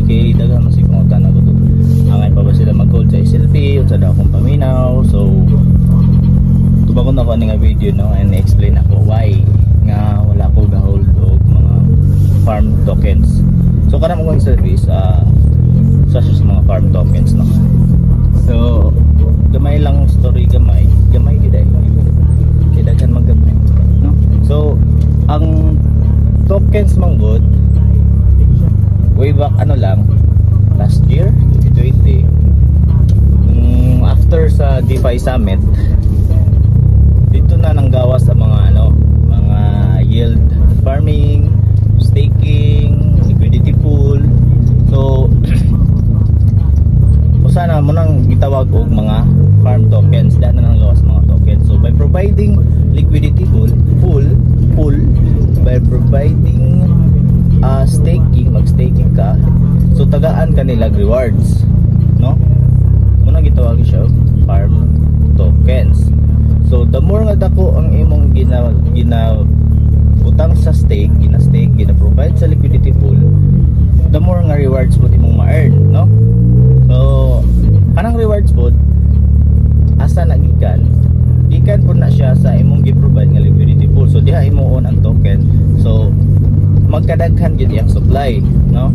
kay daghan man sikungutan ako to. Angay pa ba sila mag-hold sa SLP o sa akong paminaw. So tubakon ako nga video no and explain ako why nga wala ko ga-hold og mga farm tokens. So kanang mo service sa mga farm tokens no. So gamay lang story, gamay gid ay kidaghan maggamay no. So ang tokens manggod way back lang last year 2020 after sa DeFi Summit dito na nanggawas sa mga mga yield farming, staking, liquidity pool. So sana mo nang gitawag og mga farm tokens dahil na nang gawas mga tokens. So by providing liquidity pool by providing staking, mag-staking ka, so tagaan kanila rewards no. Muna gitawag siya farm tokens. So the more nga dako ang imong utang sa stake, gina-provide sa liquidity pool, the more nga rewards mo imong ma-earn no. So kanang rewards po asa nagikan po na siya sa imong gi-provide nga liquidity pool. So diha imo on ang token, so magkadaghan gid ang supply no.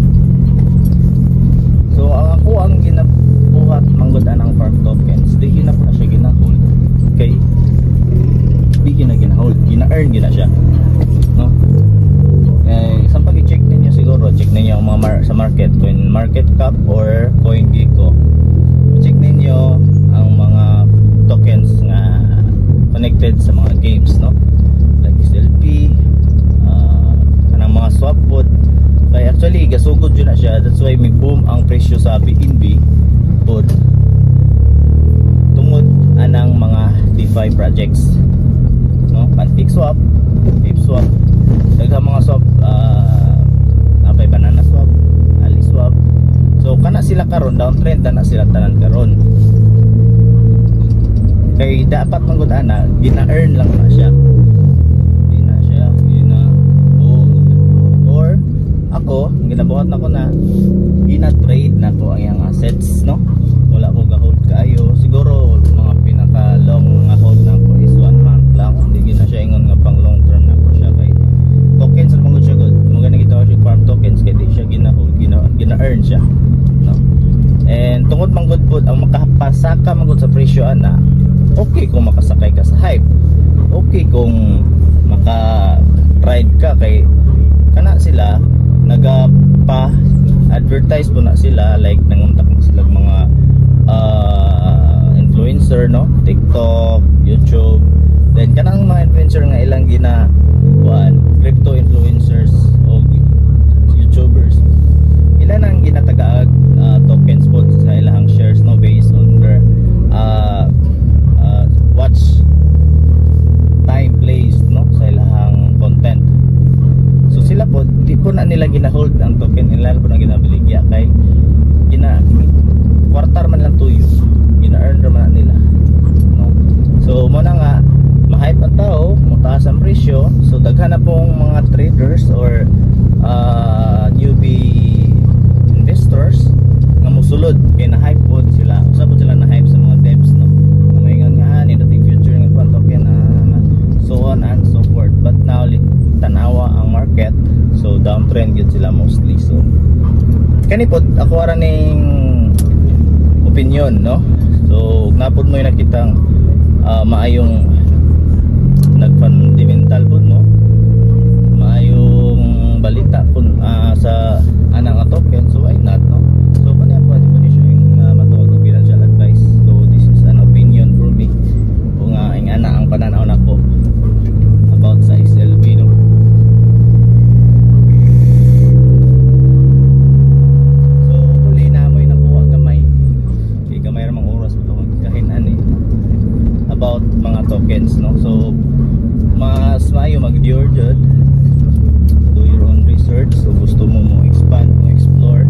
So ang ginabuhat manggod anang farm tokens, di gina po na siya gina-hold kay di gina-hold, gina-earn gina siya no. Isang pag-check ninyo siguro, check ninyo ang mga sa market, coin market cap or CoinGecko, check ninyo ang mga tokens nga connected sa mga games no, like SLP, kanang mga swap pod. Kaya actually gasugod yun na siya, that's why may boom ang presyo sa BNB pod tungod anang mga DeFi projects no. Pancake swap, Ape swap, daghang mga swap, napay banana swap, Ali swap. So kana sila karon downtrend na sila tanan karon. Kay dapat manggod ana gina-earn lang na siya. Gina-hold. Or ako ginabuhat nako na gina-trade nako ang iyang assets no. Wala ko ga-hold kaayo. Siguro mga pinaka long nga hold nako is 1 month lang. Hindi gina siya ingon nga pang long term na ko siya kay tokens sa manggod siya good. Mo gani gitawag siya farm tokens kay di siya gina-hold, gina-earn siya no. And tungod manggod pod ang makapasaka manggod sa presyo ana, okay kung makasakay ka sa hype, okay kung maka-ride ka kay kana sila nagapa-advertise po na sila, like nanguntak na sila mga influencer no, TikTok, YouTube. Then kanang mga influencer nga ilang crypto influencers o YouTubers, ilan ang ginatagaag tokens po sa ilang shares no, based on their watch time placed no sa ilang content. So sila po di po na nila gina-hold ang token nila, po na ginabiligya kay quarter man lang tuyo, gina-earn naman nila no. So mo na nga ma-hype ang tao, mataas ang presyo, so daghan na pong mga traders or newbie investors nga musulod kay na-hype po sila. Usa po sila na-hype sa mga devs no, maingon nga nindot future ng kwan token so on and so forth. But now tanawa ang market, so downtrend yun sila mostly. So kanipod ako ara ning opinion no. So napod mo yung nakitang maayong nag-fundamental po no, maayong balita po sa anang token, so why not no. So kanya po di siya yung matawag og financial advice. So this is an opinion for me o nga ang ang pananaw nako about sa XLP no. So huli na mo nabuwa gamay ramang oras mo kahinan about mga tokens no. So mas maayo mag-dure jud, do your own research. So gusto mo expand, mo explore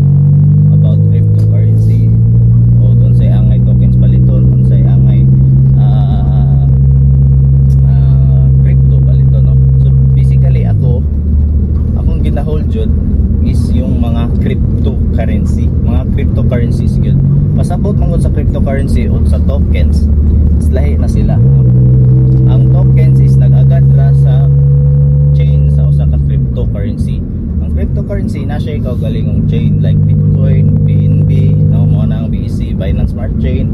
currency, mga cryptocurrencies gyud. Pasabot man sa cryptocurrency o sa tokens, is lahi na sila, no? Ang tokens is nag-agad ra sa chain sa usa ka cryptocurrency. Ang cryptocurrency na siya ikaw galingong chain like Bitcoin, BNB, no, mo na ang BEC, Binance Smart Chain,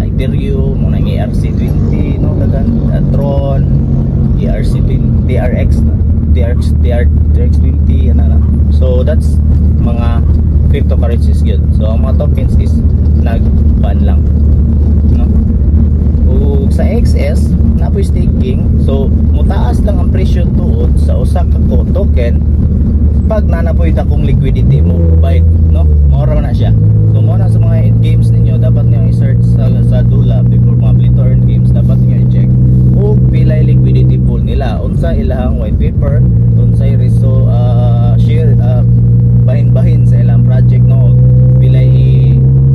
Ethereum, mo na ang ERC20, no, dagan, Tron, ERC20, TRX20, ana na. So that's mga cryptocurrencies gyud. So ang mga tokens is nag-ban lang, no? O sa XS napoy staking, so mutaas lang ang presyo tuod sa usa ka token pag nanapoy akong liquidity mo provide, no? Mora na siya. So mora sa mga games ninyo dapat niyo i-search sa dula before mga play to earn games, dapat niyo i-check o pilay liquidity pool nila, unsa ilahang white paper, unsa reso share bahin-bahin sa ilang project, no? Pilay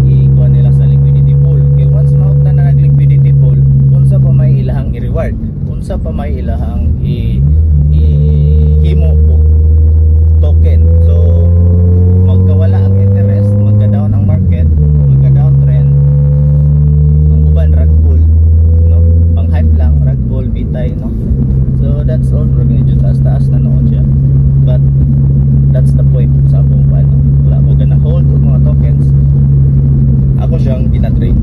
i-kuha nila sa liquidity pool. Okay, once maut na nag liquidity pool, unsa pa may ilahang i-reward, unsa pa may ilahang himo og token. So magkawala ang interest, magka-down ang market, magka-down trend, ang uban rag pull, no? Pang hype lang, rag pull, bitay, no? So that's all, bro. Medyo taas-taas na noon siya, but that's the point sa akong wala ko gana hold og mga tokens. Ako siyang gina-trade.